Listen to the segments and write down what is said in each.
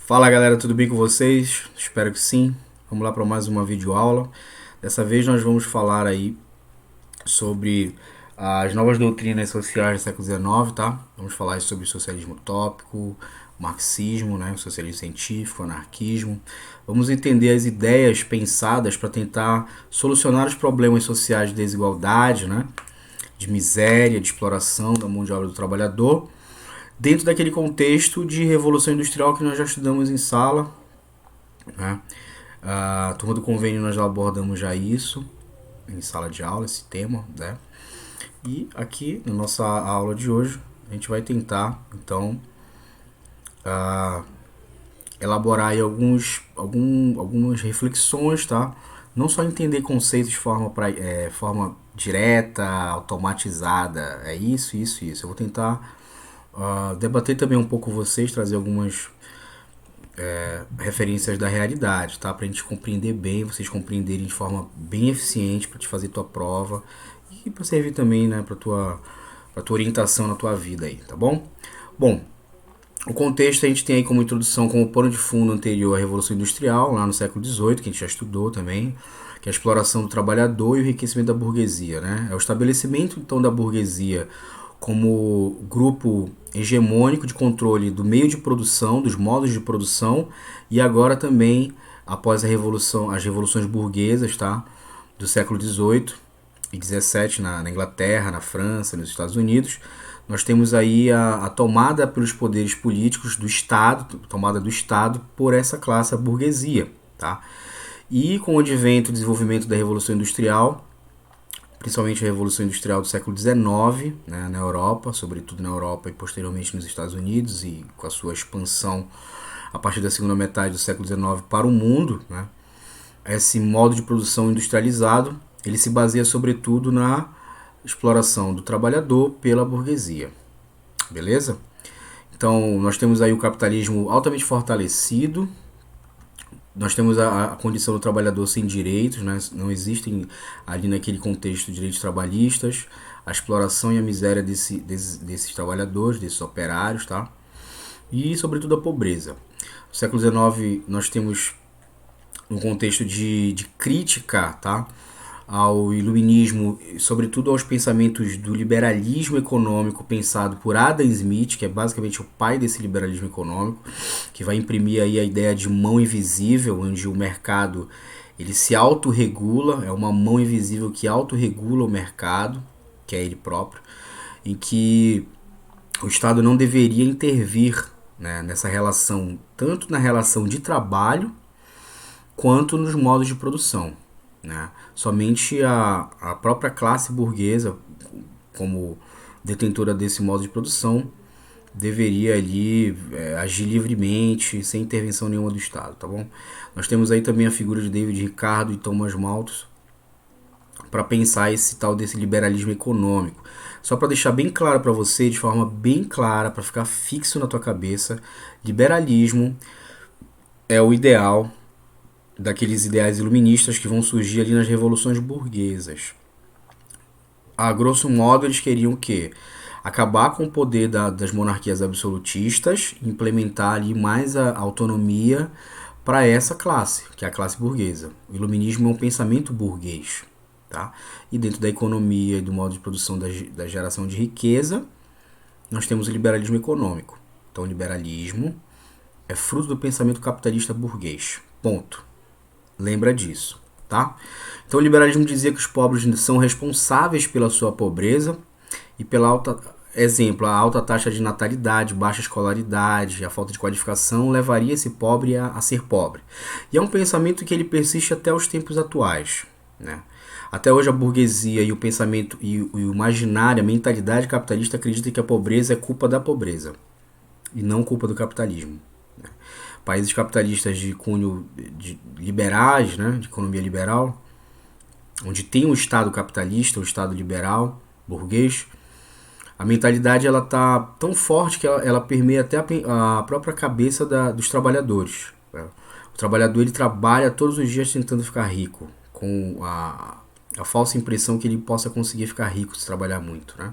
Fala galera, tudo bem com vocês? Espero que sim. Vamos lá para mais uma videoaula. Dessa vez nós vamos falar aí sobre as novas doutrinas sociais do século XIX, tá? Vamos falar sobre socialismo utópico, marxismo, né? Socialismo científico, anarquismo. Vamos entender as ideias pensadas para tentar solucionar os problemas sociais de desigualdade, né? De miséria, de exploração da mão de obra do trabalhador, dentro daquele contexto de revolução industrial que nós já estudamos em sala, né? A turma do convênio nós já abordamos já isso em sala de aula, esse tema, né? E aqui na nossa aula de hoje a gente vai tentar então elaborar aí algumas reflexões, tá? Não só entender conceitos de forma direta, automatizada, é isso, isso, isso. Eu vou tentar debater também um pouco com vocês, trazer algumas referências da realidade, tá? Pra gente compreender bem, vocês compreenderem de forma bem eficiente para te fazer tua prova e para servir também, né, para tua orientação na tua vida aí, tá bom? Bom, o contexto a gente tem aí como introdução, como pano de fundo anterior à Revolução Industrial, lá no século XVIII, que a gente já estudou também, que é a exploração do trabalhador e o enriquecimento da burguesia, né? É o estabelecimento então da burguesia como grupo hegemônico de controle do meio de produção, dos modos de produção, e agora também após as revoluções burguesas, tá? Do século XVIII e XVII na Inglaterra, na França, nos Estados Unidos, nós temos aí a tomada pelos poderes políticos do Estado, tomada do Estado por essa classe, a burguesia, tá? E com o advento e desenvolvimento da Revolução Industrial, principalmente a Revolução Industrial do século XIX, né, na Europa, sobretudo na Europa e posteriormente nos Estados Unidos, e com a sua expansão a partir da segunda metade do século XIX para o mundo, né, esse modo de produção industrializado, ele se baseia sobretudo na exploração do trabalhador pela burguesia. Beleza? Então, nós temos aí o capitalismo altamente fortalecido, nós temos a condição do trabalhador sem direitos, né? Não existem ali naquele contexto direitos trabalhistas, a exploração e a miséria desses trabalhadores, desses operários, tá? E, sobretudo, a pobreza. No século XIX, nós temos um contexto de crítica, tá? Ao iluminismo, sobretudo aos pensamentos do liberalismo econômico pensado por Adam Smith, que é basicamente o pai desse liberalismo econômico, que vai imprimir aí a ideia de mão invisível, onde o mercado ele se autorregula, é uma mão invisível que autorregula o mercado, que é ele próprio, em que o Estado não deveria intervir, né, nessa relação, tanto na relação de trabalho quanto nos modos de produção, né? Somente a própria classe burguesa, como detentora desse modo de produção, deveria ali agir livremente, sem intervenção nenhuma do Estado, tá bom? Nós temos aí também a figura de David Ricardo e Thomas Malthus para pensar esse tal desse liberalismo econômico. Só para deixar bem claro para você, de forma bem clara, para ficar fixo na tua cabeça, liberalismo é o ideal daqueles ideais iluministas que vão surgir ali nas revoluções burguesas. A grosso modo, eles queriam o quê? Acabar com o poder das monarquias absolutistas, implementar ali mais a autonomia para essa classe, que é a classe burguesa. O iluminismo é um pensamento burguês. Tá? E dentro da economia e do modo de produção da geração de riqueza, nós temos o liberalismo econômico. Então, o liberalismo é fruto do pensamento capitalista burguês. Ponto. Lembra disso, tá? Então o liberalismo dizia que os pobres são responsáveis pela sua pobreza e pela a alta taxa de natalidade, baixa escolaridade, a falta de qualificação levaria esse pobre a ser pobre. E é um pensamento que ele persiste até os tempos atuais, né? Até hoje a burguesia e o pensamento e o imaginário, a mentalidade capitalista acredita que a pobreza é culpa da pobreza e não culpa do capitalismo. Países capitalistas de cunho liberais, né, de economia liberal, onde tem um Estado capitalista, um Estado liberal, burguês, a mentalidade ela tá tão forte que ela permeia até a própria cabeça dos trabalhadores. Né? O trabalhador ele trabalha todos os dias tentando ficar rico, com a falsa impressão que ele possa conseguir ficar rico se trabalhar muito, né?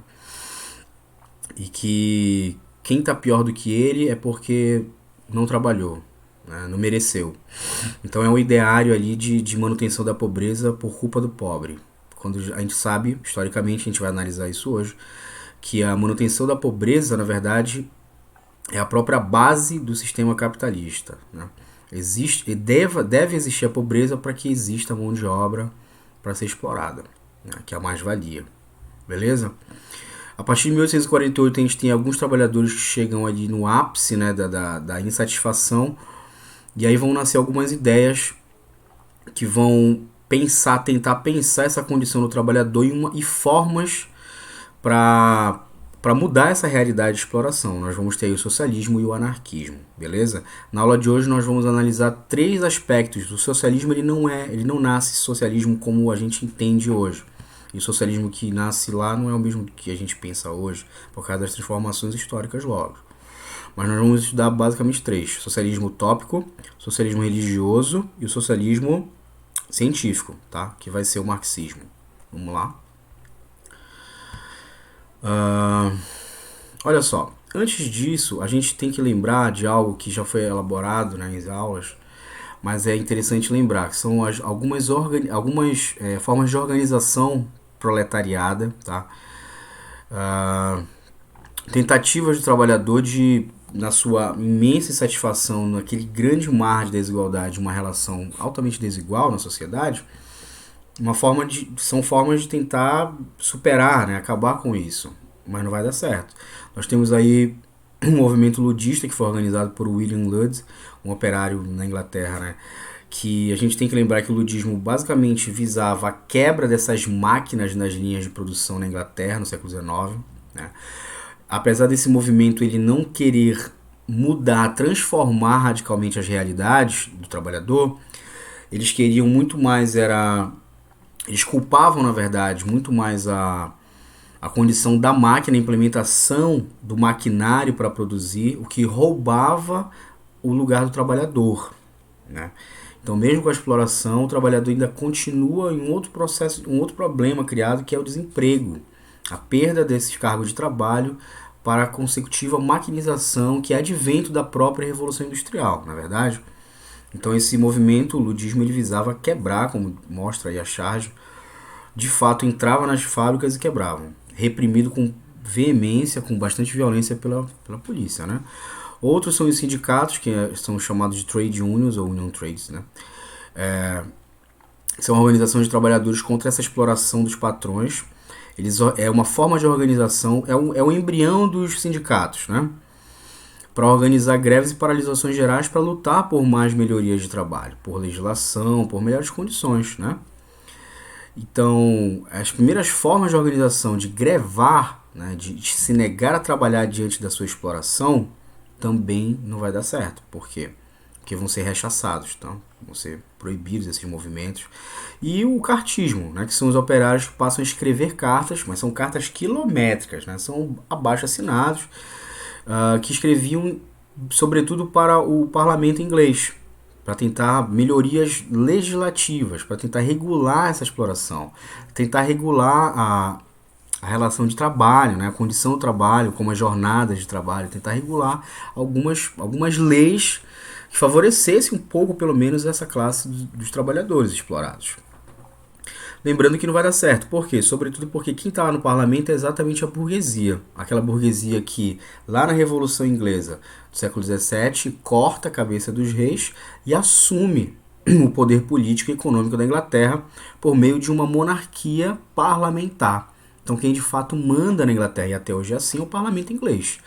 E que quem está pior do que ele é porque não trabalhou, né? Não mereceu. Então é um ideário ali de manutenção da pobreza por culpa do pobre. Quando a gente sabe, historicamente, a gente vai analisar isso hoje, que a manutenção da pobreza, na verdade, é a própria base do sistema capitalista, né? Existe e deve existir a pobreza para que exista a mão de obra para ser explorada, né? Que é a mais-valia. Beleza? A partir de 1848 a gente tem alguns trabalhadores que chegam ali no ápice, né, da insatisfação, e aí vão nascer algumas ideias que vão tentar pensar essa condição do trabalhador e formas para mudar essa realidade de exploração. Nós vamos ter aí o socialismo e o anarquismo, beleza? Na aula de hoje nós vamos analisar 3 aspectos. O socialismo ele não nasce socialismo como a gente entende hoje. E o socialismo que nasce lá não é o mesmo que a gente pensa hoje, por causa das transformações históricas logo. Mas nós vamos estudar basicamente 3. Socialismo utópico, socialismo religioso e o socialismo científico, tá? Que vai ser o marxismo. Vamos lá. Olha só, antes disso, a gente tem que lembrar de algo que já foi elaborado, né, em aulas, mas é interessante lembrar que são algumas formas de organização proletariada, tá? Tentativas do trabalhador de, na sua imensa insatisfação, naquele grande mar de desigualdade, uma relação altamente desigual na sociedade, são formas de tentar superar, né, acabar com isso, mas não vai dar certo. Nós temos aí um movimento ludista que foi organizado por William Ludd, um operário na Inglaterra, né, que a gente tem que lembrar que o ludismo basicamente visava a quebra dessas máquinas nas linhas de produção na Inglaterra no século XIX, né. Apesar desse movimento ele não querer mudar, transformar radicalmente as realidades do trabalhador, eles queriam muito mais eles culpavam, na verdade, muito mais a condição da máquina, a implementação do maquinário para produzir, o que roubava o lugar do trabalhador, né? Então, mesmo com a exploração, o trabalhador ainda continua em um outro processo, um outro problema criado, que é o desemprego. A perda desses cargos de trabalho para a consecutiva maquinização que é advento da própria Revolução Industrial, na verdade. Então esse movimento, o ludismo, ele visava quebrar, como mostra aí a charge, de fato entrava nas fábricas e quebravam, reprimido com veemência, com bastante violência pela polícia, né? Outros são os sindicatos, que são chamados de trade unions ou union trades, né? São organizações de trabalhadores contra essa exploração dos patrões. É uma forma de organização, é o embrião dos sindicatos, né? Para organizar greves e paralisações gerais para lutar por mais melhorias de trabalho, por legislação, por melhores condições, né? Então, as primeiras formas de organização de grevar, né, de se negar a trabalhar diante da sua exploração, também não vai dar certo. Por quê? Porque vão ser rechaçados, tá? Vão ser proibidos esses movimentos. E o cartismo, né, que são os operários que passam a escrever cartas, mas são cartas quilométricas, né, são abaixo-assinados, que escreviam sobretudo para o parlamento inglês, para tentar melhorias legislativas, para tentar regular essa exploração, tentar regular a relação de trabalho, né, a condição do trabalho, como as jornadas de trabalho, tentar regular algumas leis que favorecessem um pouco, pelo menos, essa classe dos trabalhadores explorados. Lembrando que não vai dar certo. Por quê? Sobretudo porque quem está lá no parlamento é exatamente a burguesia. Aquela burguesia que, lá na Revolução Inglesa do século XVII, corta a cabeça dos reis e assume o poder político e econômico da Inglaterra por meio de uma monarquia parlamentar. Então quem de fato manda na Inglaterra, e até hoje é assim, é o parlamento inglês.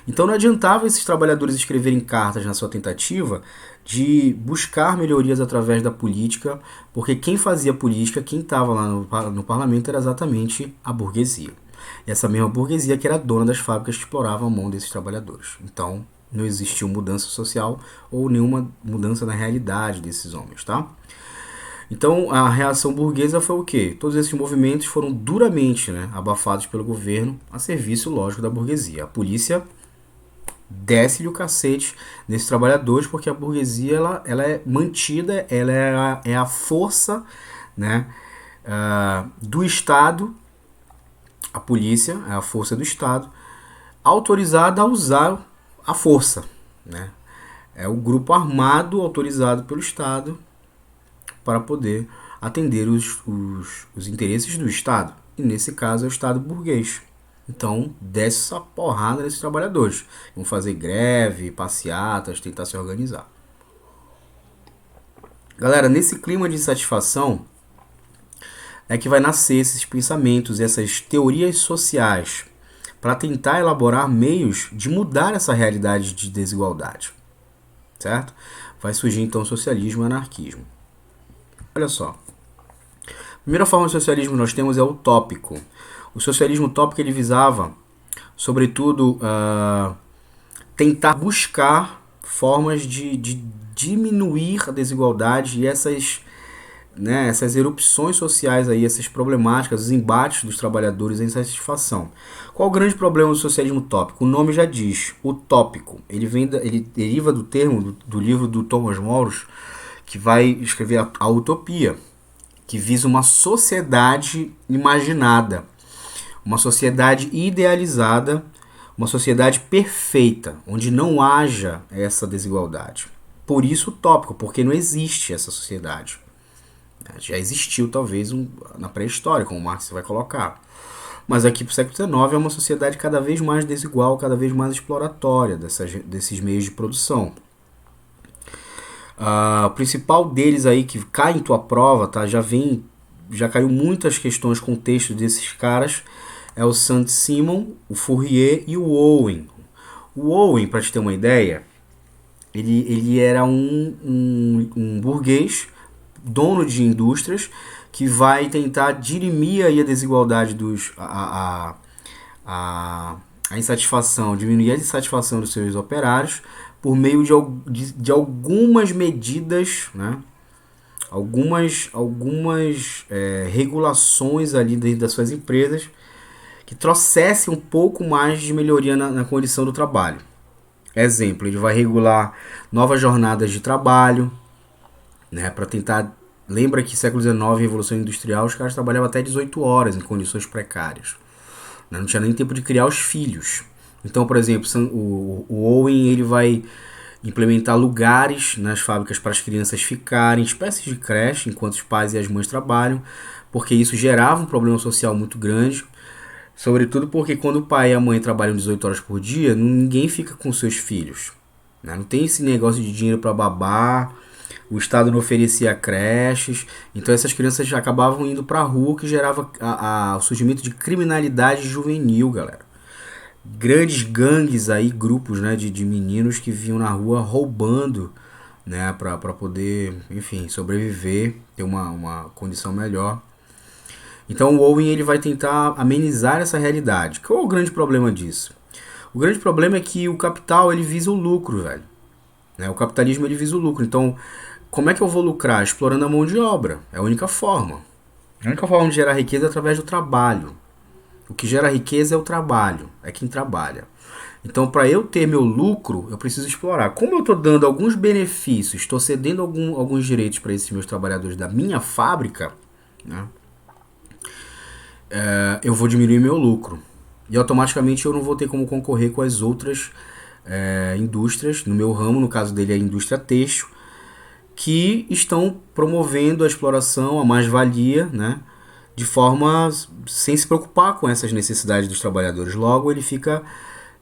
Então não adiantava esses trabalhadores escreverem cartas na sua tentativa de buscar melhorias através da política, porque quem fazia política, quem estava lá no parlamento era exatamente a burguesia. E essa mesma burguesia que era dona das fábricas que exploravam a mão desses trabalhadores. Então não existiu mudança social ou nenhuma mudança na realidade desses homens, tá? Então a reação burguesa foi o quê? Todos esses movimentos foram duramente, né, abafados pelo governo a serviço, lógico, da burguesia. A polícia desce-lhe o cacete nesses trabalhadores, porque a burguesia ela é mantida, ela é a força, né, do Estado. A polícia é a força do Estado autorizada a usar a força, né? É o grupo armado autorizado pelo Estado para poder atender os interesses do Estado. E nesse caso é o Estado burguês. Então desce essa porrada nesses trabalhadores. Vão fazer greve, passeatas, tentar se organizar. Galera, nesse clima de insatisfação é que vai nascer esses pensamentos, essas teorias sociais, para tentar elaborar meios de mudar essa realidade de desigualdade. Certo? Vai surgir então o socialismo e o anarquismo. Olha só. A primeira forma de socialismo que nós temos é o utópico. O socialismo utópico ele visava, sobretudo, tentar buscar formas de diminuir a desigualdade e essas erupções sociais, aí, essas problemáticas, os embates dos trabalhadores em insatisfação. Qual o grande problema do socialismo utópico? O nome já diz, utópico. Ele deriva do termo do livro do Thomas More, que vai escrever a utopia, que visa uma sociedade imaginada, uma sociedade idealizada, uma sociedade perfeita, onde não haja essa desigualdade. Por isso utópico, porque não existe essa sociedade. Já existiu talvez na pré-história, como Marx vai colocar. Mas aqui para o século XIX é uma sociedade cada vez mais desigual, cada vez mais exploratória desses meios de produção. O principal deles aí que cai em tua prova, tá? Já caiu muitas questões com o texto desses caras, é o Saint-Simon, o Fourier e o Owen. O Owen, para te ter uma ideia, ele era um burguês, dono de indústrias, que vai tentar dirimir aí a desigualdade a insatisfação, diminuir a insatisfação dos seus operários por meio de algumas medidas, né? algumas regulações ali dentro das suas empresas que trouxessem um pouco mais de melhoria na condição do trabalho. Exemplo, ele vai regular novas jornadas de trabalho, né, para tentar... Lembra que século XIX, Revolução Industrial, os caras trabalhavam até 18 horas em condições precárias. Não tinha nem tempo de criar os filhos. Então, por exemplo, o Owen ele vai implementar lugares nas fábricas para as crianças ficarem, espécies de creche, enquanto os pais e as mães trabalham, porque isso gerava um problema social muito grande, sobretudo porque quando o pai e a mãe trabalham 18 horas por dia, ninguém fica com seus filhos. Não tem esse negócio de dinheiro para babar, o Estado não oferecia creches, então essas crianças já acabavam indo para a rua, que gerava o surgimento de criminalidade juvenil, galera. Grandes gangues aí, grupos, né, de meninos que vinham na rua roubando, né, para poder, enfim, sobreviver, ter uma condição melhor. Então o Owen ele vai tentar amenizar essa realidade. Qual é o grande problema disso? O grande problema é que o capital ele visa o lucro, velho. Né? O capitalismo ele visa o lucro. Então, como é que eu vou lucrar? Explorando a mão de obra. É a única forma. A única forma de gerar riqueza é através do trabalho. O que gera riqueza é o trabalho, é quem trabalha. Então, para eu ter meu lucro, eu preciso explorar. Como eu estou dando alguns benefícios, estou cedendo alguns direitos para esses meus trabalhadores da minha fábrica, né? Eu vou diminuir meu lucro. E automaticamente eu não vou ter como concorrer com as outras indústrias, no meu ramo, no caso dele é a indústria têxtil, que estão promovendo a exploração, a mais-valia, né? De forma sem se preocupar com essas necessidades dos trabalhadores. Logo, ele fica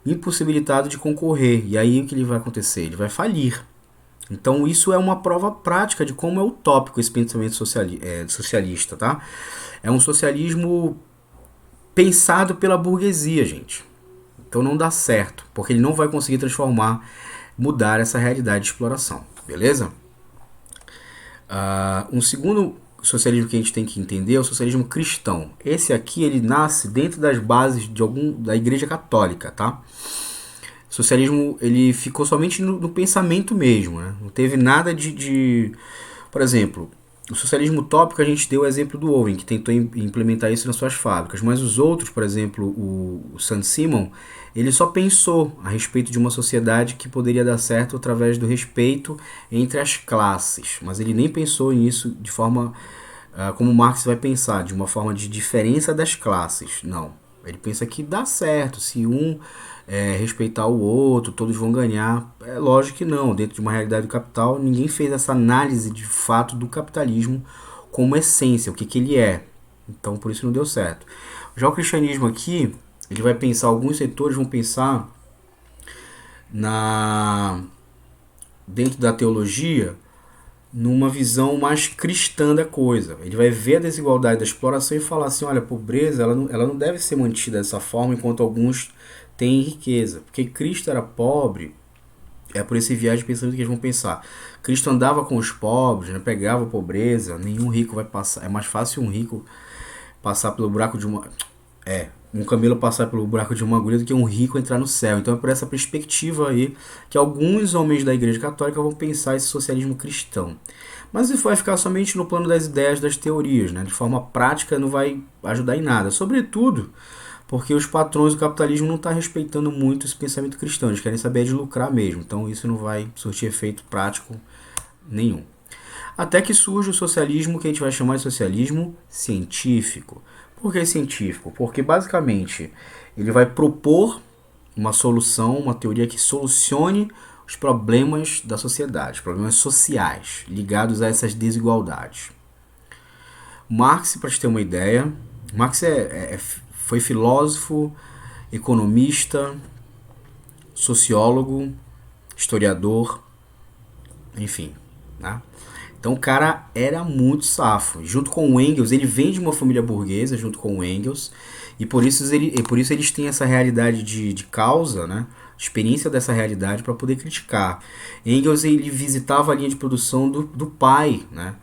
impossibilitado de concorrer. E aí o que ele vai acontecer? Ele vai falir. Então isso é uma prova prática de como é utópico esse pensamento socialista, tá? É um socialismo pensado pela burguesia, gente. Então não dá certo, porque ele não vai conseguir mudar essa realidade de exploração, beleza? Um segundo socialismo que a gente tem que entender é o socialismo cristão. Esse aqui ele nasce dentro das bases da Igreja Católica, tá? O socialismo ele ficou somente no pensamento mesmo, né? Não teve nada por exemplo, o socialismo utópico a gente deu o exemplo do Owen, que tentou implementar isso nas suas fábricas, mas os outros, por exemplo, o Saint-Simon, ele só pensou a respeito de uma sociedade que poderia dar certo através do respeito entre as classes, mas ele nem pensou nisso de forma como Marx vai pensar, de uma forma de diferença das classes. Não, ele pensa que dá certo se um respeitar o outro, todos vão ganhar. É lógico que não, dentro de uma realidade do capital, ninguém fez essa análise de fato do capitalismo como essência, o que ele é. Então por isso não deu certo. Já o cristianismo aqui, ele vai pensar, alguns setores vão pensar na dentro da teologia numa visão mais cristã da coisa. Ele vai ver a desigualdade da exploração e falar assim, olha, a pobreza ela não deve ser mantida dessa forma enquanto alguns têm riqueza. Porque Cristo era pobre, é por esse viagem de pensamento que eles vão pensar. Cristo andava com os pobres, né, pegava a pobreza, nenhum rico vai passar. É mais fácil um rico passar pelo buraco de uma... um camelo passar pelo buraco de uma agulha do que um rico entrar no céu. Então é por essa perspectiva aí que alguns homens da Igreja Católica vão pensar esse socialismo cristão. Mas isso vai ficar somente no plano das ideias, das teorias, né? De forma prática não vai ajudar em nada. Sobretudo porque os patrões do capitalismo não estão respeitando muito esse pensamento cristão. Eles querem saber de lucrar mesmo. Então isso não vai surtir efeito prático nenhum. Até que surge o socialismo que a gente vai chamar de socialismo científico. Por que científico? Porque basicamente ele vai propor uma solução, uma teoria que solucione os problemas da sociedade, problemas sociais ligados a essas desigualdades. Marx, para te ter uma ideia, Marx foi filósofo, economista, sociólogo, historiador, enfim, né? Então o cara era muito safo. Junto com o Engels, ele vem de uma família burguesa, junto com o Engels, e por isso eles têm essa realidade de causa, né? Experiência dessa realidade para poder criticar. Engels, ele visitava a linha de produção do pai, né?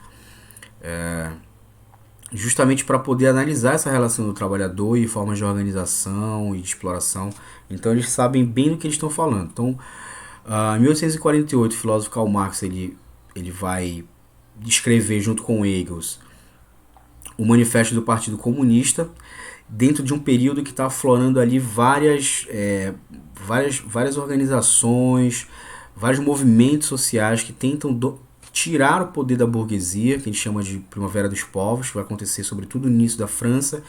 Justamente para poder analisar essa relação do trabalhador e formas de organização e de exploração. Então eles sabem bem do que eles estão falando. Então, em 1848, o filósofo Karl Marx ele vai escrever junto com Engels o Manifesto do Partido Comunista, dentro de um período que está aflorando ali várias organizações, vários movimentos sociais que tentam tirar o poder da burguesia, que a gente chama de Primavera dos Povos, que vai acontecer sobretudo no início da França,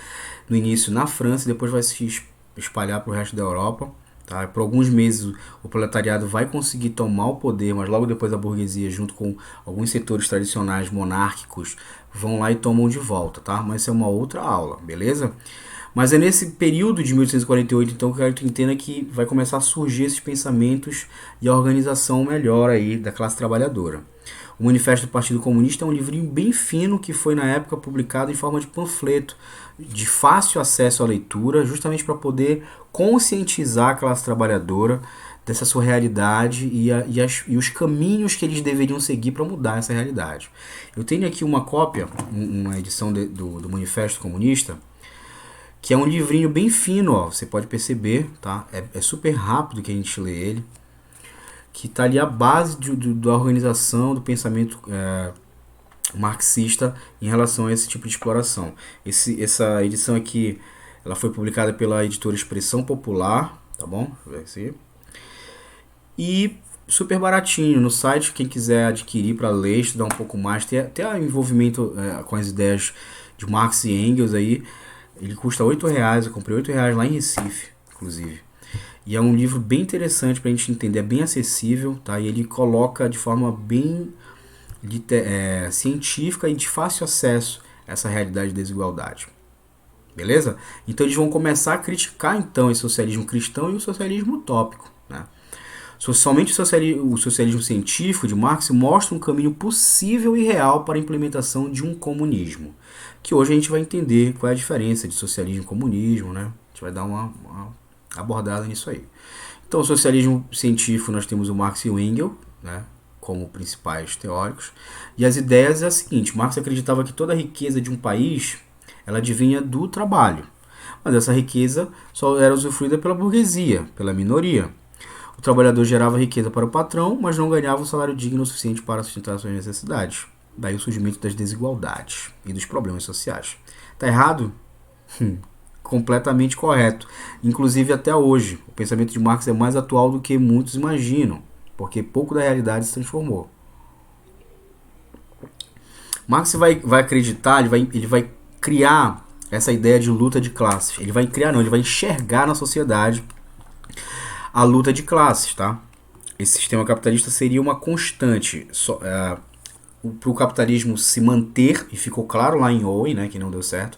no início na França e depois vai se espalhar para o resto da Europa. Tá? Por alguns meses o proletariado vai conseguir tomar o poder, mas logo depois a burguesia, junto com alguns setores tradicionais monárquicos, vão lá e tomam de volta, tá? Mas isso é uma outra aula, beleza? Mas é nesse período de 1848, então, que eu quero que tu entenda que vai começar a surgir esses pensamentos e a organização melhor aí da classe trabalhadora. O Manifesto do Partido Comunista é um livrinho bem fino que foi na época publicado em forma de panfleto, de fácil acesso à leitura, justamente para poder conscientizar a classe trabalhadora dessa sua realidade e os caminhos que eles deveriam seguir para mudar essa realidade. Eu tenho aqui uma cópia, uma edição do Manifesto Comunista, que é um livrinho bem fino, ó, você pode perceber, tá? É super rápido que a gente lê ele, que está ali a base da organização do pensamento marxista em relação a esse tipo de exploração. Essa edição aqui, ela foi publicada pela editora Expressão Popular, tá bom? Deixa eu ver aqui. E super baratinho no site, quem quiser adquirir para ler, estudar um pouco mais, ter até envolvimento com as ideias de Marx e Engels aí, ele custa R$8, eu comprei R$8 lá em Recife, inclusive. E é um livro bem interessante para a gente entender, é bem acessível, tá? E ele coloca de forma bem científica e de fácil acesso essa realidade de desigualdade. Beleza? Então eles vão começar a criticar então esse socialismo cristão e o socialismo utópico, né? Somente o socialismo científico de Marx mostra um caminho possível e real para a implementação de um comunismo, que hoje a gente vai entender qual é a diferença de socialismo e comunismo, né? A gente vai dar uma abordada nisso aí. Então, o socialismo científico, nós temos o Marx e o Engels, né, como principais teóricos, e as ideias é a seguinte: Marx acreditava que toda a riqueza de um país ela advinha do trabalho, mas essa riqueza só era usufruída pela burguesia, pela minoria. O trabalhador gerava riqueza para o patrão, mas não ganhava um salário digno o suficiente para sustentar suas necessidades. Daí o surgimento das desigualdades e dos problemas sociais. Tá errado? Completamente correto. Inclusive até hoje, o pensamento de Marx é mais atual do que muitos imaginam, porque pouco da realidade se transformou. Marx vai acreditar, ele vai criar essa ideia de luta de classes. Ele vai criar, não, ele vai enxergar na sociedade a luta de classes, tá? Esse sistema capitalista seria uma constante para o capitalismo se manter, e ficou claro lá em Owen, né, que não deu certo.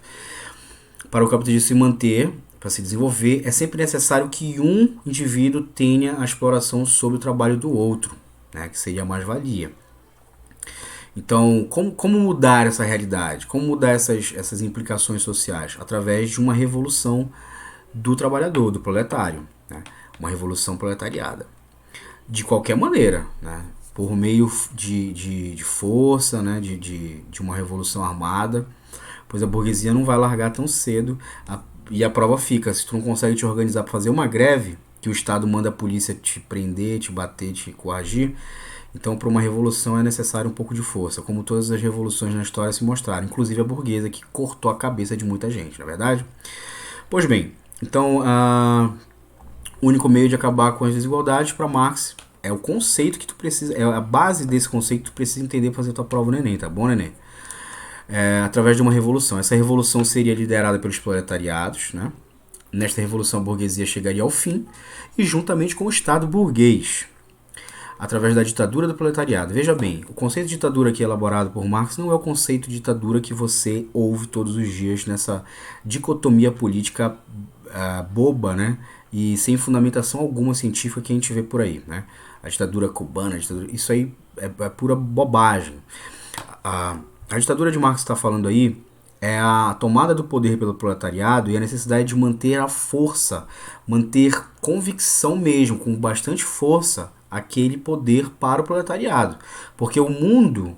Para o capitalismo se manter, para se desenvolver, é sempre necessário que um indivíduo tenha a exploração sobre o trabalho do outro, né, que seria a mais-valia. Então, como mudar essa realidade? Como mudar essas implicações sociais? Através de uma revolução do trabalhador, do proletário, né? Uma revolução proletariada. De qualquer maneira, né? Por meio de força, né? de uma revolução armada, pois a burguesia não vai largar tão cedo. E a prova fica, se tu não consegue te organizar para fazer uma greve, que o Estado manda a polícia te prender, te bater, te coagir, então para uma revolução é necessário um pouco de força, como todas as revoluções na história se mostraram, inclusive a burguesa, que cortou a cabeça de muita gente, não é verdade? Pois bem, então o único meio de acabar com as desigualdades para Marx é o conceito que tu precisa, é a base desse conceito que tu precisa entender para fazer tua prova no Enem, tá bom, Neném? Através de uma revolução. Essa revolução seria liderada pelos proletariados, né? Nesta revolução a burguesia chegaria ao fim e juntamente com o Estado burguês, através da ditadura do proletariado. Veja bem, o conceito de ditadura aqui elaborado por Marx não é o conceito de ditadura que você ouve todos os dias nessa dicotomia política boba, né? E sem fundamentação alguma científica que a gente vê por aí, né? A ditadura cubana, isso aí é pura bobagem. A ditadura de Marx está falando aí é a tomada do poder pelo proletariado e a necessidade de manter a força, manter convicção mesmo, com bastante força, aquele poder para o proletariado. Porque o mundo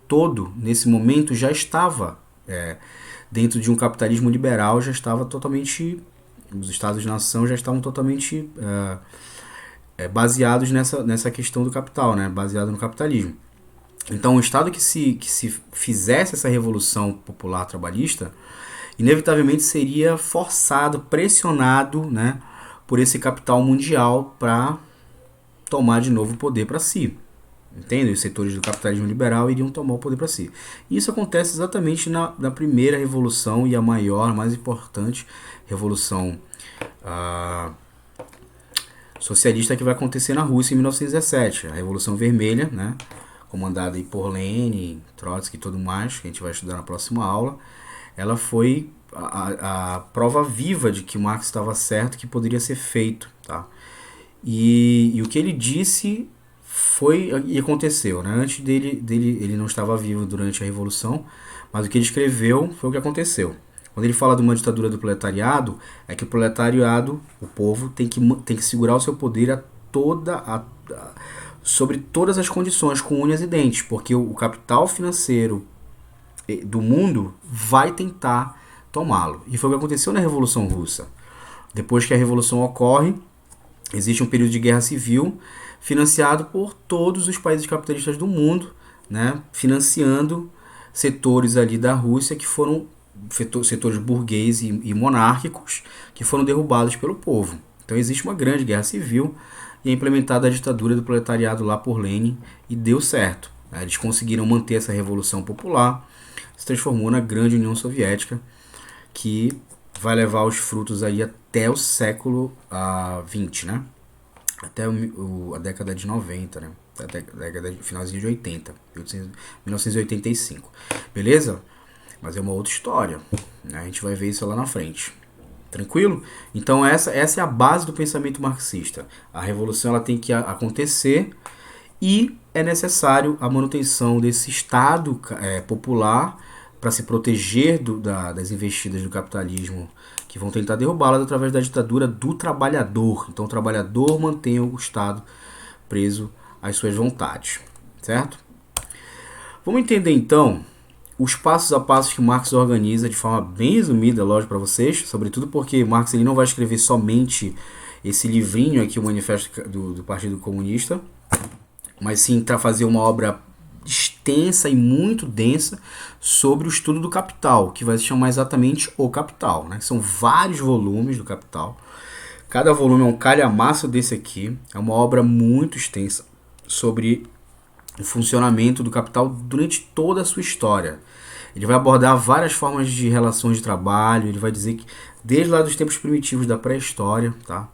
todo, nesse momento, já estava dentro de um capitalismo liberal, já estava totalmente... Os Estados-nação já estavam totalmente baseados nessa questão do capital, né? Baseado no capitalismo. Então, o Estado que se fizesse essa revolução popular trabalhista, inevitavelmente seria forçado, pressionado, né, por esse capital mundial para tomar de novo o poder para si. Entende? Os setores do capitalismo liberal iriam tomar o poder para si. Isso acontece exatamente na primeira revolução e a maior, a mais importante revolução socialista que vai acontecer na Rússia em 1917, a Revolução Vermelha, né? Comandada por Lenin, Trotsky e tudo mais, que a gente vai estudar na próxima aula. Ela foi a prova viva de que Marx estava certo, que poderia ser feito, tá? E o que ele disse foi e aconteceu, né? Antes dele ele não estava vivo durante a Revolução, mas o que ele escreveu foi o que aconteceu. Quando ele fala de uma ditadura do proletariado, é que o proletariado, o povo, tem que segurar o seu poder sobre todas as condições, com unhas e dentes, porque o capital financeiro do mundo vai tentar tomá-lo. E foi o que aconteceu na Revolução Russa. Depois que a Revolução ocorre, existe um período de guerra civil financiado por todos os países capitalistas do mundo, né, financiando setores ali da Rússia que foram setores burgueses e monárquicos que foram derrubados pelo povo. Então existe uma grande guerra civil e é implementada a ditadura do proletariado lá por Lenin e deu certo. Eles conseguiram manter essa revolução popular, se transformou na grande União Soviética, que vai levar os frutos aí até o século XX, né? Até a década de 90, né? Até a década de finalzinho de 80, 1985. Beleza? Mas é uma outra história, né? A gente vai ver isso lá na frente. Tranquilo? Então essa é a base do pensamento marxista. A revolução ela tem que acontecer e é necessário a manutenção desse Estado popular para se proteger das investidas do capitalismo que vão tentar derrubá-las através da ditadura do trabalhador. Então o trabalhador mantém o Estado preso às suas vontades, certo? Vamos entender então os passos a passos que Marx organiza de forma bem resumida, lógico, para vocês, sobretudo porque Marx ele não vai escrever somente esse livrinho aqui, o Manifesto do Partido Comunista, mas sim para fazer uma obra extensa e muito densa sobre o estudo do Capital, que vai se chamar exatamente O Capital, né? São vários volumes do Capital. Cada volume é um calhamaço desse aqui. É uma obra muito extensa sobre o funcionamento do capital durante toda a sua história. Ele vai abordar várias formas de relações de trabalho. Ele vai dizer que desde lá dos tempos primitivos da pré-história, tá?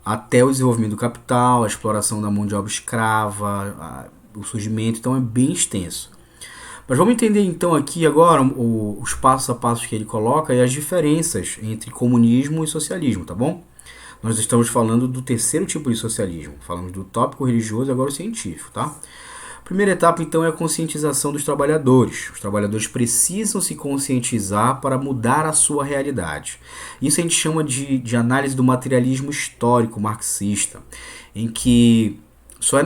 até o desenvolvimento do capital, a exploração da mão de obra escrava, o surgimento, então é bem extenso. Mas vamos entender então aqui agora os passos a passos que ele coloca e as diferenças entre comunismo e socialismo, tá bom? Nós estamos falando do terceiro tipo de socialismo. Falamos do tópico religioso e agora o científico, tá? Primeira etapa, então, é a conscientização dos trabalhadores. Os trabalhadores precisam se conscientizar para mudar a sua realidade. Isso a gente chama de análise do materialismo histórico marxista, em que só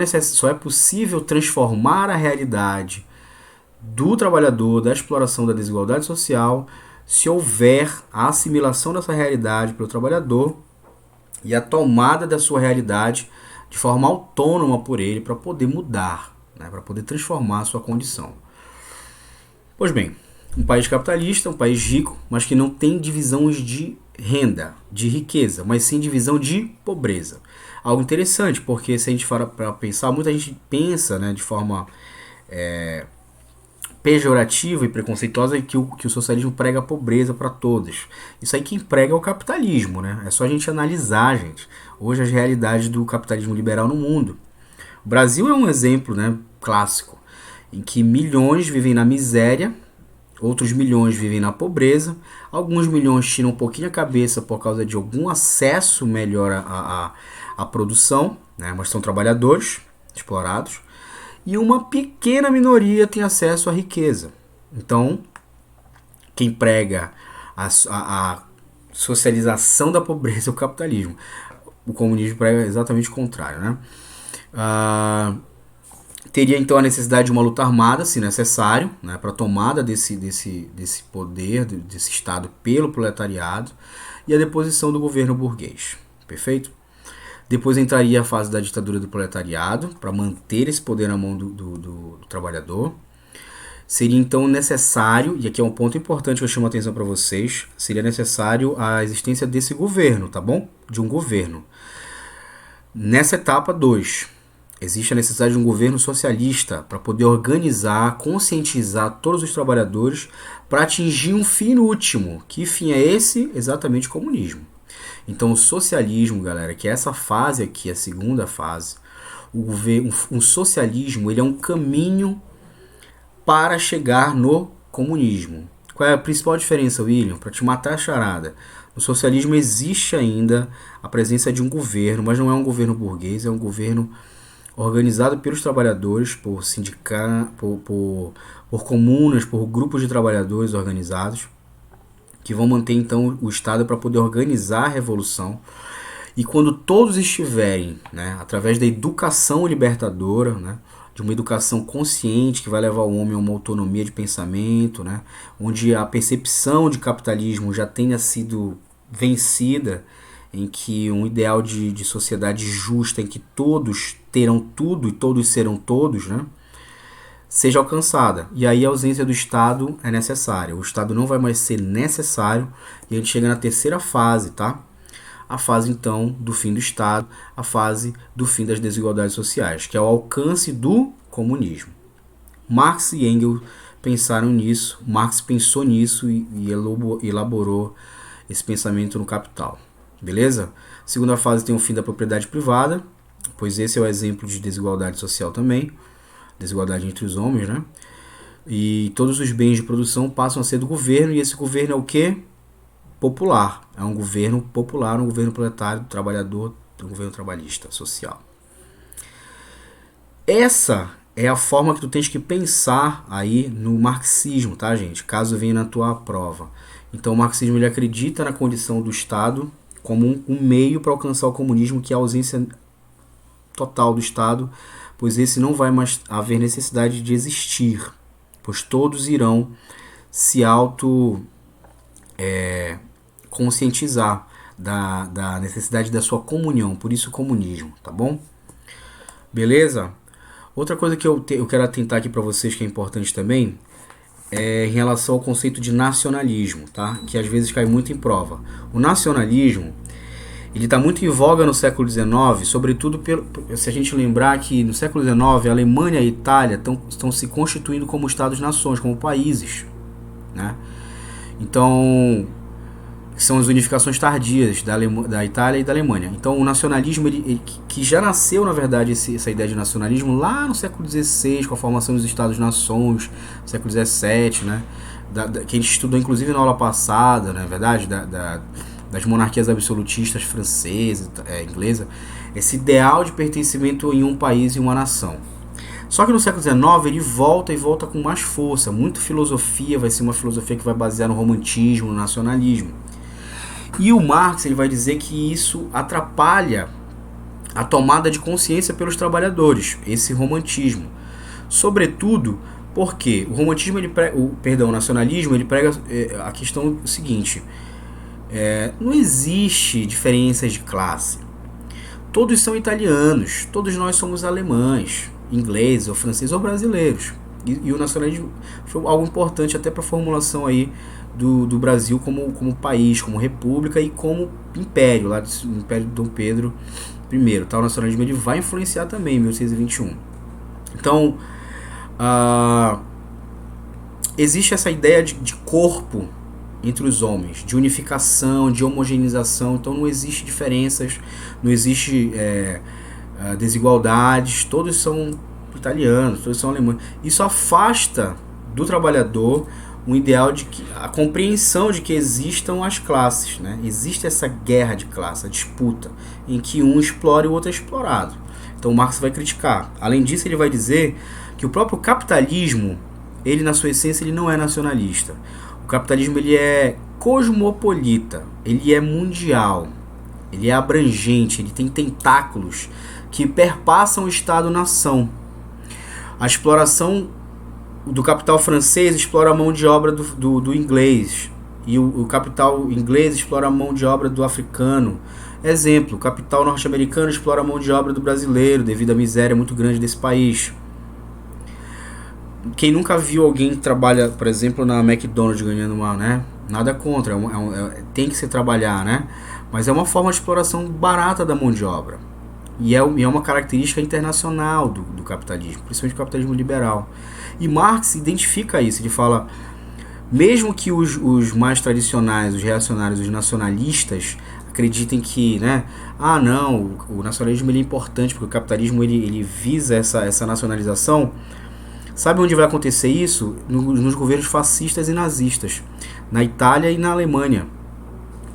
é possível transformar a realidade do trabalhador, da exploração da desigualdade social, se houver a assimilação dessa realidade pelo trabalhador e a tomada da sua realidade de forma autônoma por ele para poder mudar, né, para poder transformar a sua condição. Pois bem, um país capitalista, um país rico, mas que não tem divisões de renda, de riqueza, mas sim divisão de pobreza. Algo interessante, porque se a gente for para pensar, muita gente pensa, né, de forma pejorativa e preconceituosa que o socialismo prega a pobreza para todos. Isso aí quem prega é o capitalismo, né? É só a gente analisar, gente, hoje as realidades do capitalismo liberal no mundo. O Brasil é um exemplo, né, clássico, em que milhões vivem na miséria, outros milhões vivem na pobreza, alguns milhões tiram um pouquinho a cabeça por causa de algum acesso melhor à produção, né, mas são trabalhadores explorados, e uma pequena minoria tem acesso à riqueza. Então, quem prega a socialização da pobreza é o capitalismo. O comunismo prega exatamente o contrário, né? Teria então a necessidade de uma luta armada, se necessário, né, para a tomada desse poder, desse Estado pelo proletariado, e a deposição do governo burguês. Perfeito? Depois entraria a fase da ditadura do proletariado, para manter esse poder na mão do trabalhador. Seria então necessário, e aqui é um ponto importante que eu chamo a atenção para vocês, seria necessário a existência desse governo, tá bom? De um governo. Nessa etapa 2, existe a necessidade de um governo socialista para poder organizar, conscientizar todos os trabalhadores para atingir um fim último. Que fim é esse? Exatamente o comunismo. Então o socialismo, galera, que é essa fase aqui, a segunda fase, o socialismo ele é um caminho para chegar no comunismo. Qual é a principal diferença, William? Para te matar a charada. No socialismo existe ainda a presença de um governo, mas não é um governo burguês, é um governo organizado pelos trabalhadores, por sindicatos, por comunas, por grupos de trabalhadores organizados, que vão manter então o Estado para poder organizar a revolução. E quando todos estiverem, né, através da educação libertadora, né, de uma educação consciente que vai levar o homem a uma autonomia de pensamento, né, onde a percepção de capitalismo já tenha sido vencida, em que um ideal de sociedade justa, em que todos terão tudo e todos serão todos, né, seja alcançada. E aí a ausência do Estado é necessária. O Estado não vai mais ser necessário e a gente chega na terceira fase, tá? A fase, então, do fim do Estado, a fase do fim das desigualdades sociais, que é o alcance do comunismo. Marx e Engels pensaram nisso, Marx pensou nisso e elaborou esse pensamento no Capital. Beleza? Segunda fase tem o fim da propriedade privada, pois esse é o exemplo de desigualdade social também, desigualdade entre os homens, né? E todos os bens de produção passam a ser do governo, e esse governo é o quê? Popular. É um governo popular, um governo proletário, trabalhador, um governo trabalhista, social. Essa é a forma que tu tens que pensar aí no marxismo, tá, gente? Caso venha na tua prova. Então o marxismo ele acredita na condição do Estado como um meio para alcançar o comunismo, que é a ausência total do Estado, pois esse não vai mais haver necessidade de existir, pois todos irão se conscientizar da necessidade da sua comunhão, por isso o comunismo, tá bom? Beleza? Outra coisa que eu quero atentar aqui para vocês que é importante também é em relação ao conceito de nacionalismo, tá? Que às vezes cai muito em prova. O nacionalismo ele está muito em voga no século XIX, sobretudo se a gente lembrar que no século XIX a Alemanha e a Itália estão se constituindo como Estados-nações, como países, né? Então, que são as unificações tardias da Itália e da Alemanha. Então o nacionalismo, que já nasceu, na verdade, essa ideia de nacionalismo lá no século XVI, com a formação dos Estados-nações, no século XVII, né? Que a gente estudou inclusive na aula passada, na verdade, das monarquias absolutistas francesa, inglesa, esse ideal de pertencimento em um país e uma nação. Só que no século XIX ele volta e volta com mais força, muita filosofia, vai ser uma filosofia que vai basear no romantismo, no nacionalismo. E o Marx ele vai dizer que isso atrapalha a tomada de consciência pelos trabalhadores, esse romantismo. Sobretudo porque o romantismo, o nacionalismo, ele prega a questão seguinte: não existe diferenças de classe. Todos são italianos, todos nós somos alemães, ingleses ou franceses ou brasileiros. E o nacionalismo foi algo importante até para a formulação aí do Brasil como país, como república e como império, lá do Império de Dom Pedro I. Tá? O nacionalismo ele vai influenciar também em 1621. Então, existe essa ideia de corpo entre os homens, de unificação, de homogeneização. Então não existe diferenças, não existe desigualdades, todos são italianos, todos são alemães. Isso afasta do trabalhador um ideal de que a compreensão de que existam as classes, né? Existe essa guerra de classe, a disputa, em que um explora e o outro é explorado. Então Marx vai criticar. Além disso, ele vai dizer que o próprio capitalismo, ele na sua essência, ele não é nacionalista. O capitalismo ele é cosmopolita, ele é mundial, ele é abrangente, ele tem tentáculos que perpassam o Estado-nação. A exploração do capital francês explora a mão de obra do inglês, e o capital inglês explora a mão de obra do africano. Exemplo, o capital norte-americano explora a mão de obra do brasileiro, devido à miséria muito grande desse país. Quem nunca viu alguém que trabalha, por exemplo, na McDonald's ganhando né? Nada contra, tem que se trabalhar, né? Mas é uma forma de exploração barata da mão de obra. E é uma característica internacional do capitalismo, principalmente do capitalismo liberal. E Marx identifica isso, ele fala, mesmo que os mais tradicionais, os reacionários, os nacionalistas, acreditem que, né, não, o nacionalismo ele é importante porque o capitalismo ele visa essa nacionalização. Sabe onde vai acontecer isso? Nos governos fascistas e nazistas, na Itália e na Alemanha.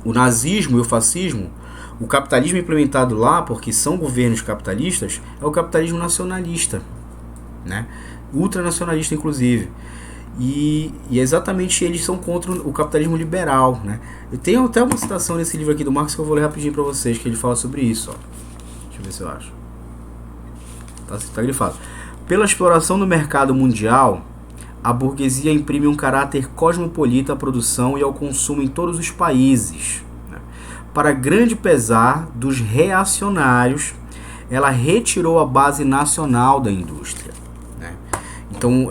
O nazismo e o fascismo, o capitalismo implementado lá, porque são governos capitalistas, é o capitalismo nacionalista, né? Ultranacionalista, inclusive. E exatamente eles são contra o capitalismo liberal, né? Eu tenho até uma citação nesse livro aqui do Marx que eu vou ler rapidinho para vocês, que ele fala sobre isso. Ó. Deixa eu ver se eu acho. Tá grifado. Pela exploração do mercado mundial, a burguesia imprime um caráter cosmopolita à produção e ao consumo em todos os países. Né? Para grande pesar dos reacionários, ela retirou a base nacional da indústria. Né? Então,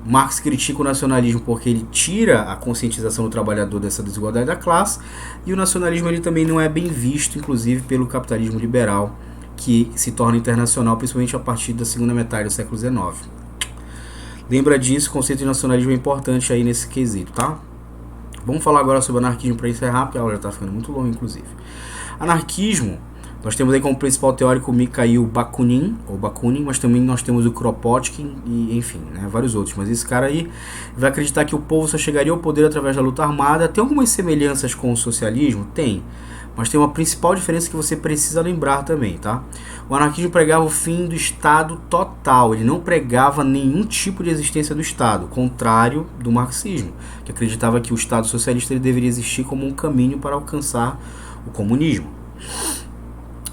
Marx critica o nacionalismo porque ele tira a conscientização do trabalhador dessa desigualdade da classe, e o nacionalismo ele também não é bem visto, inclusive, pelo capitalismo liberal, que se torna internacional, principalmente a partir da segunda metade do século XIX. Lembra disso, o conceito de nacionalismo é importante aí nesse quesito, tá? Vamos falar agora sobre anarquismo para encerrar, porque a aula já está ficando muito longa, inclusive. Anarquismo, nós temos aí como principal teórico Mikhail Bakunin, mas também nós temos o Kropotkin e, enfim, né, vários outros. Mas esse cara aí vai acreditar que o povo só chegaria ao poder através da luta armada. Tem algumas semelhanças com o socialismo? Tem. Mas tem uma principal diferença que você precisa lembrar também, tá? O anarquismo pregava o fim do Estado total. Ele não pregava nenhum tipo de existência do Estado, contrário do marxismo, que acreditava que o Estado socialista ele deveria existir como um caminho para alcançar o comunismo.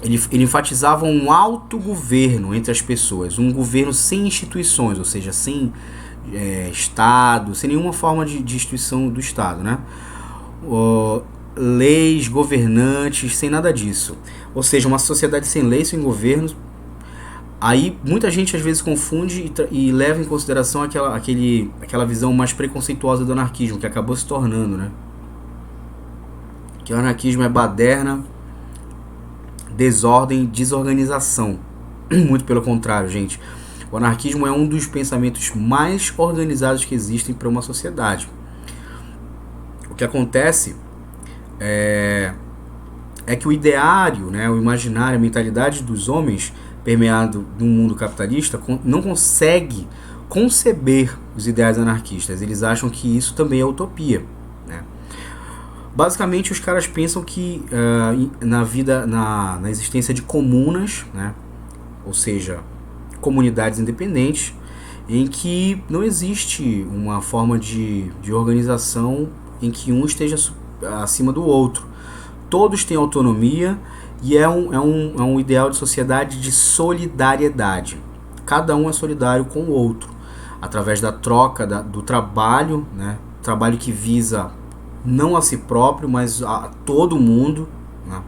Ele enfatizava um autogoverno entre as pessoas, um governo sem instituições, ou seja, sem Estado, sem nenhuma forma de instituição do Estado, né? Leis, governantes, sem nada disso. Ou seja, uma sociedade sem leis, sem governos. Aí muita gente às vezes confunde e leva em consideração aquela visão mais preconceituosa do anarquismo, que acabou se tornando, né? Que o anarquismo é baderna, desordem, desorganização. Muito pelo contrário, gente. O anarquismo é um dos pensamentos mais organizados que existem para uma sociedade. O que acontece é que o ideário, né, o imaginário, a mentalidade dos homens permeado no mundo capitalista não consegue conceber os ideais anarquistas. Eles acham que isso também é utopia, né? Basicamente, os caras pensam que na existência de comunas, né, ou seja, comunidades independentes, em que não existe uma forma de organização em que um esteja acima do outro. Todos têm autonomia e é um ideal de sociedade de solidariedade. Cada um é solidário com o outro, através da troca do trabalho, né? Trabalho que visa não a si próprio, mas a todo mundo, né?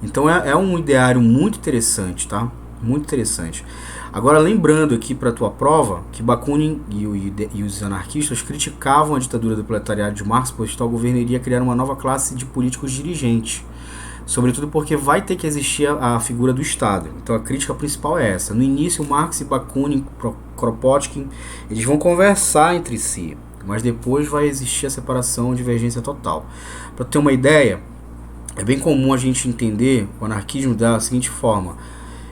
Então é um ideário muito interessante, tá? Muito interessante. Agora, lembrando aqui para a tua prova que Bakunin e os anarquistas criticavam a ditadura do proletariado de Marx, pois tal governo iria criar uma nova classe de políticos dirigentes, sobretudo porque vai ter que existir a figura do Estado. Então a crítica principal é essa. No início, Marx e Bakunin, Kropotkin, eles vão conversar entre si, mas depois vai existir a separação, a divergência total. Para ter uma ideia, é bem comum a gente entender o anarquismo da seguinte forma: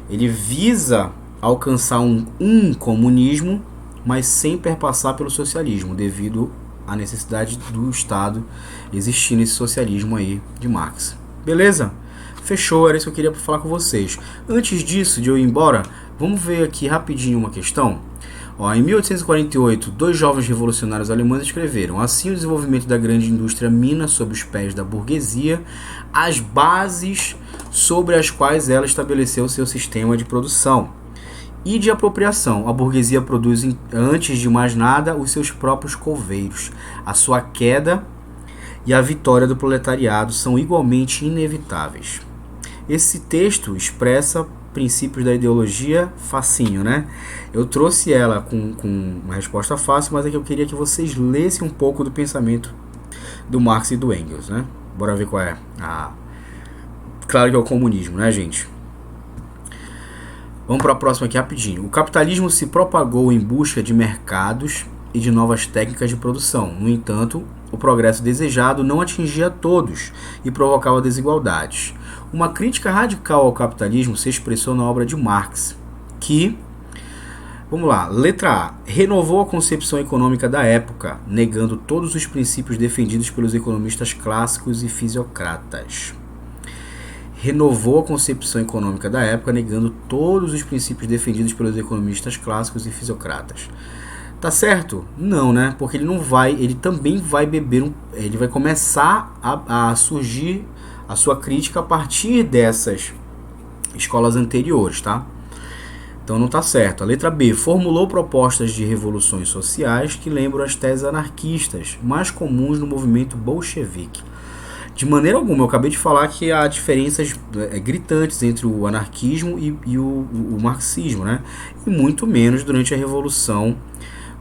ele visa alcançar um comunismo, mas sem perpassar pelo socialismo, devido à necessidade do Estado existir nesse socialismo aí de Marx. Beleza? Fechou, era isso que eu queria falar com vocês. Antes disso, de eu ir embora, vamos ver aqui rapidinho uma questão. Em 1848, dois jovens revolucionários alemães escreveram: assim o desenvolvimento da grande indústria mina sob os pés da burguesia as bases sobre as quais ela estabeleceu seu sistema de produção e de apropriação. A burguesia produz, antes de mais nada, os seus próprios coveiros. A sua queda e a vitória do proletariado são igualmente inevitáveis. Esse texto expressa princípios da ideologia facinho, né? Eu trouxe ela com uma resposta fácil, mas é que eu queria que vocês lessem um pouco do pensamento do Marx e do Engels, né? Bora ver qual é. Claro que é o comunismo, né, gente? Vamos para a próxima aqui rapidinho. O capitalismo se propagou em busca de mercados e de novas técnicas de produção. No entanto, o progresso desejado não atingia todos e provocava desigualdades. Uma crítica radical ao capitalismo se expressou na obra de Marx, que, vamos lá, letra A, renovou a concepção econômica da época, negando todos os princípios defendidos pelos economistas clássicos e fisiocratas. Renovou a concepção econômica da época, negando todos os princípios defendidos pelos economistas clássicos e fisiocratas. Tá certo? Não, né? Porque ele também vai beber, ele vai começar a surgir a sua crítica a partir dessas escolas anteriores, tá? Então não tá certo. A letra B, formulou propostas de revoluções sociais que lembram as teses anarquistas, mais comuns no movimento bolchevique. De maneira alguma, eu acabei de falar que há diferenças gritantes entre o anarquismo e o marxismo, né? E muito menos durante a Revolução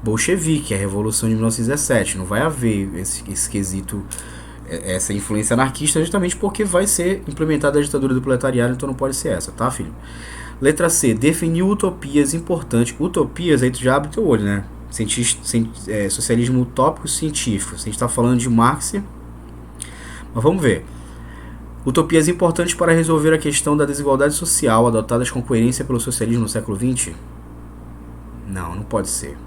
Bolchevique, a Revolução de 1917. Não vai haver esse quesito, essa influência anarquista, justamente porque vai ser implementada a ditadura do proletariado, então não pode ser essa, tá, filho? Letra C, definiu utopias importantes. Utopias, aí tu já abre teu olho, né? Socialismo utópico científico. Se a gente está falando de Marx... Mas vamos ver. Utopias importantes para resolver a questão da desigualdade social adotadas com coerência pelo socialismo no século XX? Não pode ser.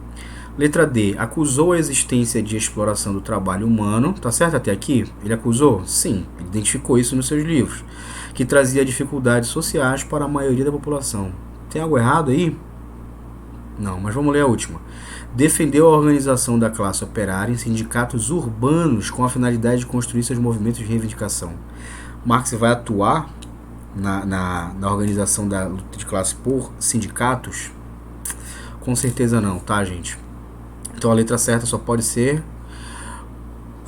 Letra D. Acusou a existência de exploração do trabalho humano. Tá certo até aqui? Ele acusou? Sim. Ele identificou isso nos seus livros. Que trazia dificuldades sociais para a maioria da população. Tem algo errado aí? Não, mas vamos ler a última. Defendeu a organização da classe operária em sindicatos urbanos com a finalidade de construir seus movimentos de reivindicação. Marx vai atuar na organização da luta de classe por sindicatos? Com certeza não, tá, gente? Então a letra certa só pode ser...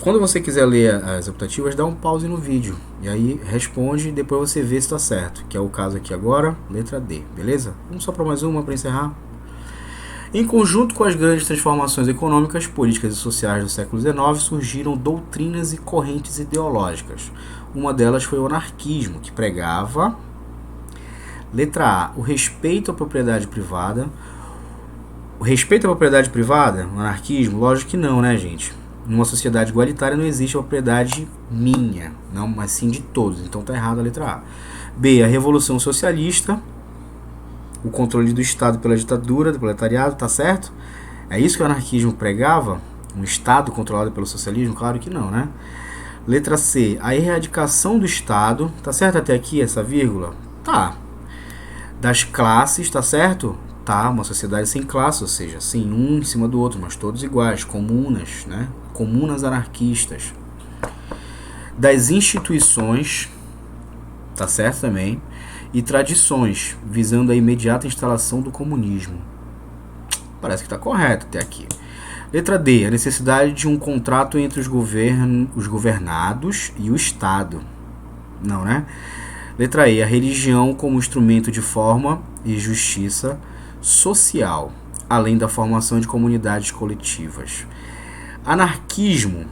Quando você quiser ler as optativas, dá um pause no vídeo. E aí responde e depois você vê se está certo. Que é o caso aqui agora, letra D, beleza? Vamos só para mais uma para encerrar. Em conjunto com as grandes transformações econômicas, políticas e sociais do século XIX, surgiram doutrinas e correntes ideológicas. Uma delas foi o anarquismo, que pregava, letra A, o respeito à propriedade privada. O respeito à propriedade privada, o anarquismo, lógico que não, né, gente? numa sociedade igualitária não existe a propriedade minha, não, mas sim de todos. Então tá errado a letra A. B, a Revolução Socialista, o controle do Estado pela ditadura do proletariado, tá certo? É isso que o anarquismo pregava? Um Estado controlado pelo socialismo? Claro que não, né? Letra C, a erradicação do Estado, tá certo até aqui essa vírgula? Tá. Das classes, tá certo? Tá, uma sociedade sem classe, ou seja, sem um em cima do outro, mas todos iguais, comunas, né? Comunas anarquistas. Das instituições, tá certo também, e tradições, visando a imediata instalação do comunismo. Parece que está correto até aqui. Letra D, a necessidade de um contrato entre os governados e o Estado. Não, né? Letra E, a religião como instrumento de forma e justiça social, além da formação de comunidades coletivas. Anarquismo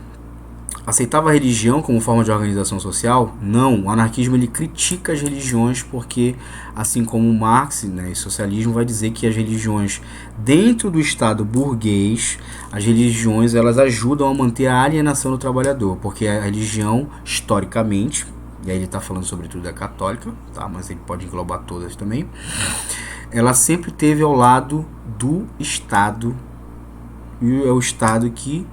aceitava a religião como forma de organização social? Não, o anarquismo ele critica as religiões porque, assim como Marx, né, e socialismo vai dizer que as religiões dentro do Estado burguês, as religiões elas ajudam a manter a alienação do trabalhador, porque a religião, historicamente, e aí ele está falando sobretudo da católica, tá, mas ele pode englobar todas também, ela sempre esteve ao lado do Estado, e é o Estado que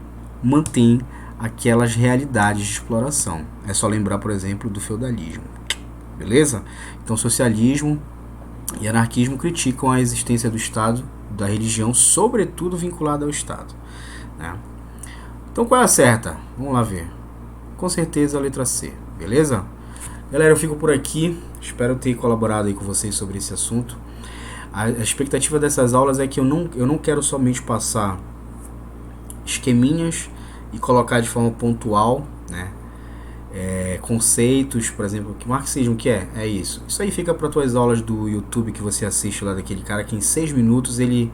mantém aquelas realidades de exploração. É só lembrar, por exemplo, do feudalismo. Beleza? Então, socialismo e anarquismo criticam a existência do Estado, da religião, sobretudo vinculada ao Estado. Né? Então, qual é a certa? Vamos lá ver. Com certeza a letra C. Beleza? Galera, eu fico por aqui. Espero ter colaborado aí com vocês sobre esse assunto. A expectativa dessas aulas é que eu não quero somente passar esqueminhas e colocar de forma pontual, né? Conceitos, por exemplo, que marxismo que é? É isso. Isso aí fica para tuas aulas do YouTube que você assiste lá daquele cara que em 6 minutos ele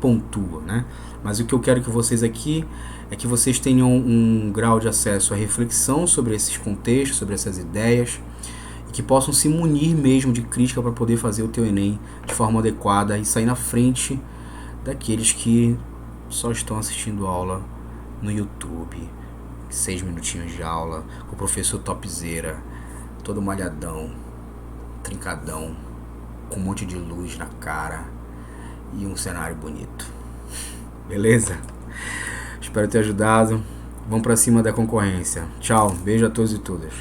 pontua, né? Mas o que eu quero que vocês aqui é que vocês tenham um grau de acesso à reflexão sobre esses contextos, sobre essas ideias, e que possam se munir mesmo de crítica para poder fazer o teu Enem de forma adequada e sair na frente daqueles que só estão assistindo aula no YouTube, 6 minutinhos de aula, com o professor topzera, todo malhadão, trincadão, com um monte de luz na cara e um cenário bonito. Beleza? Espero ter ajudado. Vamos pra cima da concorrência. Tchau, beijo a todos e todas.